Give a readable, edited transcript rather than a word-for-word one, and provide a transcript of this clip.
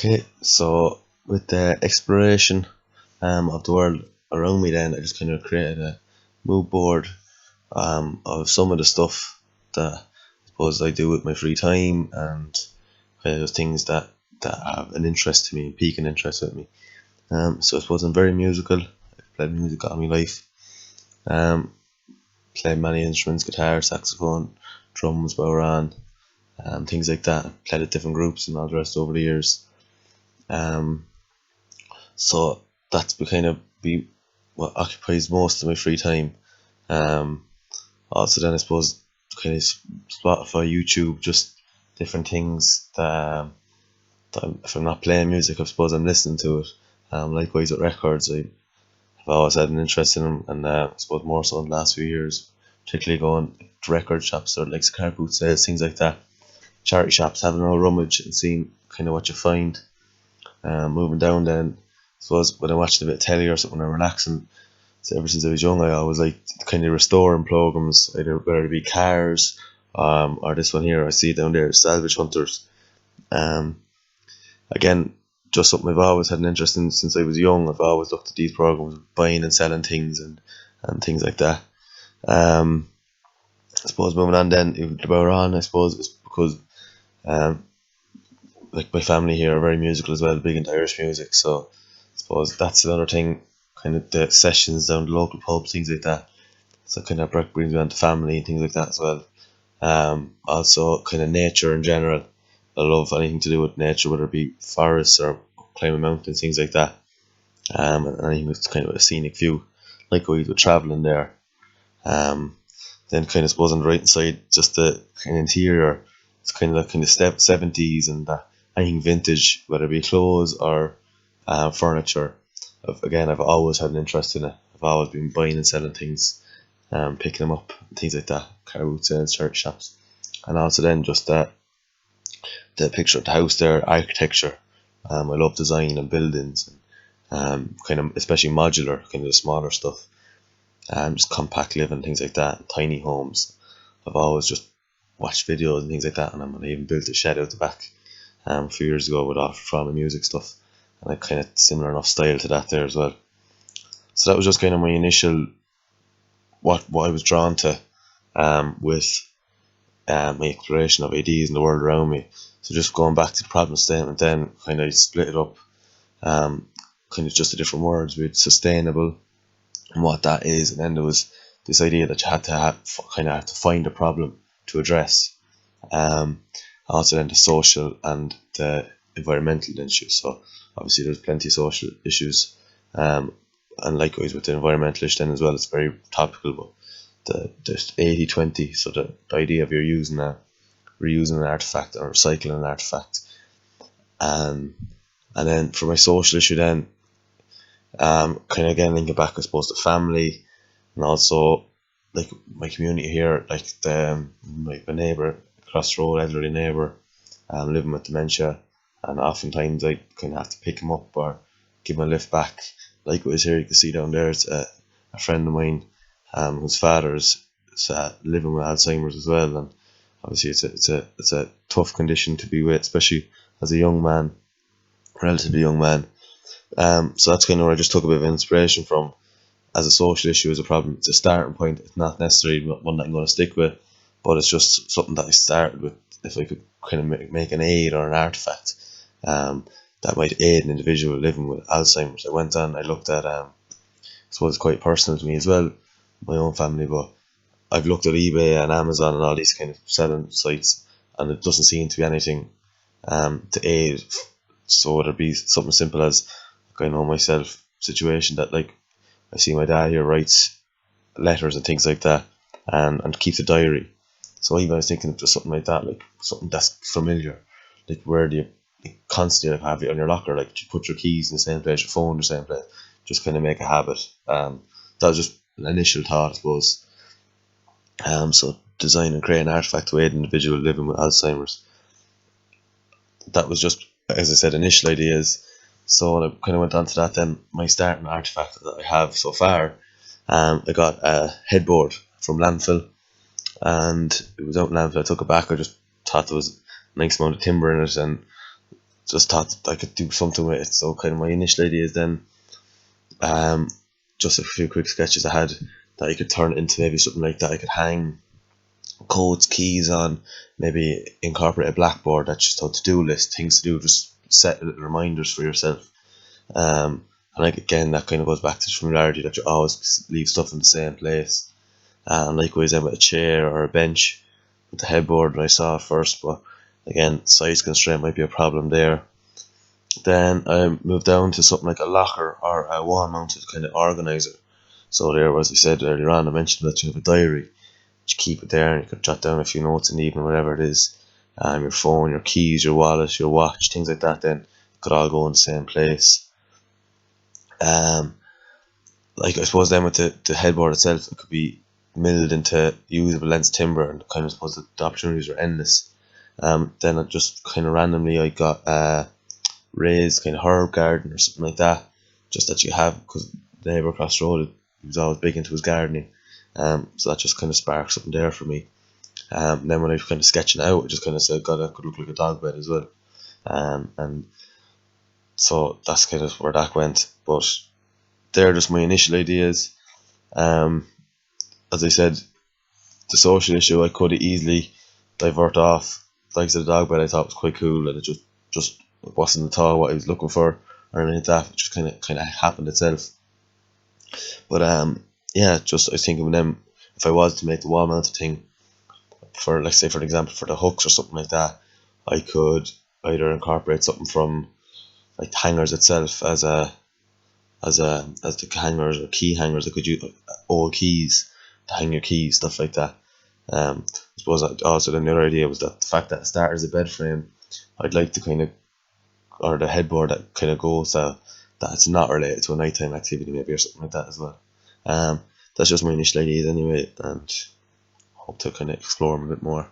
Okay, so with the exploration of the world around me, then I just kind of created a mood board of some of the stuff that I suppose I do with my free time, and kind of those things that have an interest to me, pique an interest with me. So I suppose I'm very musical. I've played music all my life. Um, Played many instruments: guitar, saxophone, drums, bodhrán, things like that. Played at different groups and all the rest over the years. Um, so that's kind of be what occupies most of my free time. Um, Also, then I suppose kind of Spotify, YouTube, just different things if I'm not playing music, I suppose I'm listening to it. Likewise with records, I've always had an interest in them, and I suppose more so in the last few years, particularly going to record shops or like car boot sales, things like that. Charity shops, having a real rummage and seeing kind of what you find. Moving down, then I suppose when I'm watching a bit of telly or something, I'm relaxing. So ever since I was young, I always liked kind of restoring programs, either whether it be cars, or this one here I see down there, salvage hunters. Um, Again, just something I've always had an interest in since I was young. I've always looked at these programs, buying and selling things and things like that. I suppose moving on then, about on, I suppose it's because um, like my family here are very musical as well, big into Irish music. So I suppose that's another thing, kind of the sessions down the local pubs, things like that. So kind of brings me on to family and things like that as well. Also kind of nature in general. I love anything to do with nature, whether it be forests or climbing mountains, things like that. And anything with kind of a scenic view. Likewise with travelling there. Then kind of suppose on the right side, just the kind of interior. It's kind of that kind of step 70s and anything vintage, whether it be clothes or furniture. I've always had an interest in it. I've always been buying and selling things, picking them up, things like that, car boot sales, church shops. And also then just the picture of the house there, architecture. I love design and buildings, and kind of especially modular, kind of the smaller stuff. Just compact living, things like that, tiny homes. I've always just watched videos and things like that, and I even built a shed out the back a few years ago with all from the music stuff, and I kind of similar enough style to that there as well. So that was just kind of my initial what I was drawn to with my exploration of ideas in the world around me. So just going back to the problem statement, then kind of split it up, kind of just the different words with sustainable and what that is, and then there was this idea that you had to have to find a problem to address. Also then the social and the environmental issues. So obviously there's plenty of social issues, and likewise with the environmental issue then as well. It's very topical, but the 80-20, so the idea of you're reusing an artifact or recycling an artifact. And then for my social issue then, kind of again linking back I suppose to family, and also like my community here, like my neighbour across the road, elderly neighbour, living with dementia, and oftentimes I kind of have to pick him up or give him a lift back. Likewise here, you can see down there, it's a friend of mine whose father's living with Alzheimer's as well, and obviously it's a tough condition to be with, especially as a young man, relatively young man. So that's kind of where I just took a bit of inspiration from. As a social issue, as a problem, it's a starting point. It's not necessarily one that I'm going to stick with, but it's just something that I started with. If I could kind of make an aid or an artifact that might aid an individual living with Alzheimer's, I went on, I looked at, I suppose it's quite personal to me as well, my own family, but I've looked at eBay and Amazon and all these kind of selling sites, and it doesn't seem to be anything to aid. So whether it be something simple as, like, I know myself, situation that, like, I see my dad here writes letters and things like that, and keeps a diary. So even I was thinking of just something like that, like something that's familiar, like where do you constantly have it on your locker, like you put your keys in the same place, your phone in the same place, just kind of make a habit. That was just an initial thought, I suppose. So design and create an artifact to aid an individual living with Alzheimer's. That was just, as I said, initial ideas. So when I kind of went on to that, then my starting artifact that I have so far, I got a headboard from landfill, and it was out in landfill. I took it back. I just thought there was a nice amount of timber in it, and just thought that I could do something with it. So kind of my initial idea is then, um, just a few quick sketches I had that I could turn into maybe something like that. I could hang codes, keys on, maybe incorporate a blackboard that's just a to-do list, things to do, just set little reminders for yourself. And like again, that kind of goes back to the familiarity that you always leave stuff in the same place. And likewise, then with a chair or a bench with the headboard that I saw first, but again, size constraint might be a problem there. Then I moved down to something like a locker or a wall-mounted kind of organizer. So there, as I said earlier on, I mentioned that you have a diary. You keep it there, and you could jot down a few notes in the evening, whatever it is. Your phone, your keys, your wallet, your watch, things like that. Then could all go in the same place. Like I suppose then with the headboard itself, it could be milled into usable lengths timber, and kind of suppose the opportunities are endless. Then I just kind of randomly I got raised kind of herb garden or something like that, just that you have, because the neighbour across the road, he was always big into his gardening. So that just kind of sparked something there for me. Then when I was kind of sketching out, I just kind of said, God, that could look like a dog bed as well. And so that's kind of where that went. But they're just my initial ideas. As I said, the social issue I could easily divert off. Like I said, the dog bed I thought was quite cool, and it just wasn't at all what I was looking for or anything like that. It just kind of happened itself. But yeah, just I was thinking of them, if I was to make the wall mounted thing, for let's say for example for the hooks or something like that, I could either incorporate something from like hangers itself as the hangers or key hangers. I could use old keys to hang your keys, stuff like that. I suppose also then the other idea was that the fact that it started as a bed frame, I'd like to kind of, or the headboard that kind of goes that it's not related to a nighttime activity maybe or something like that as well. That's just my initial ideas anyway, and hope to kind of explore them a bit more.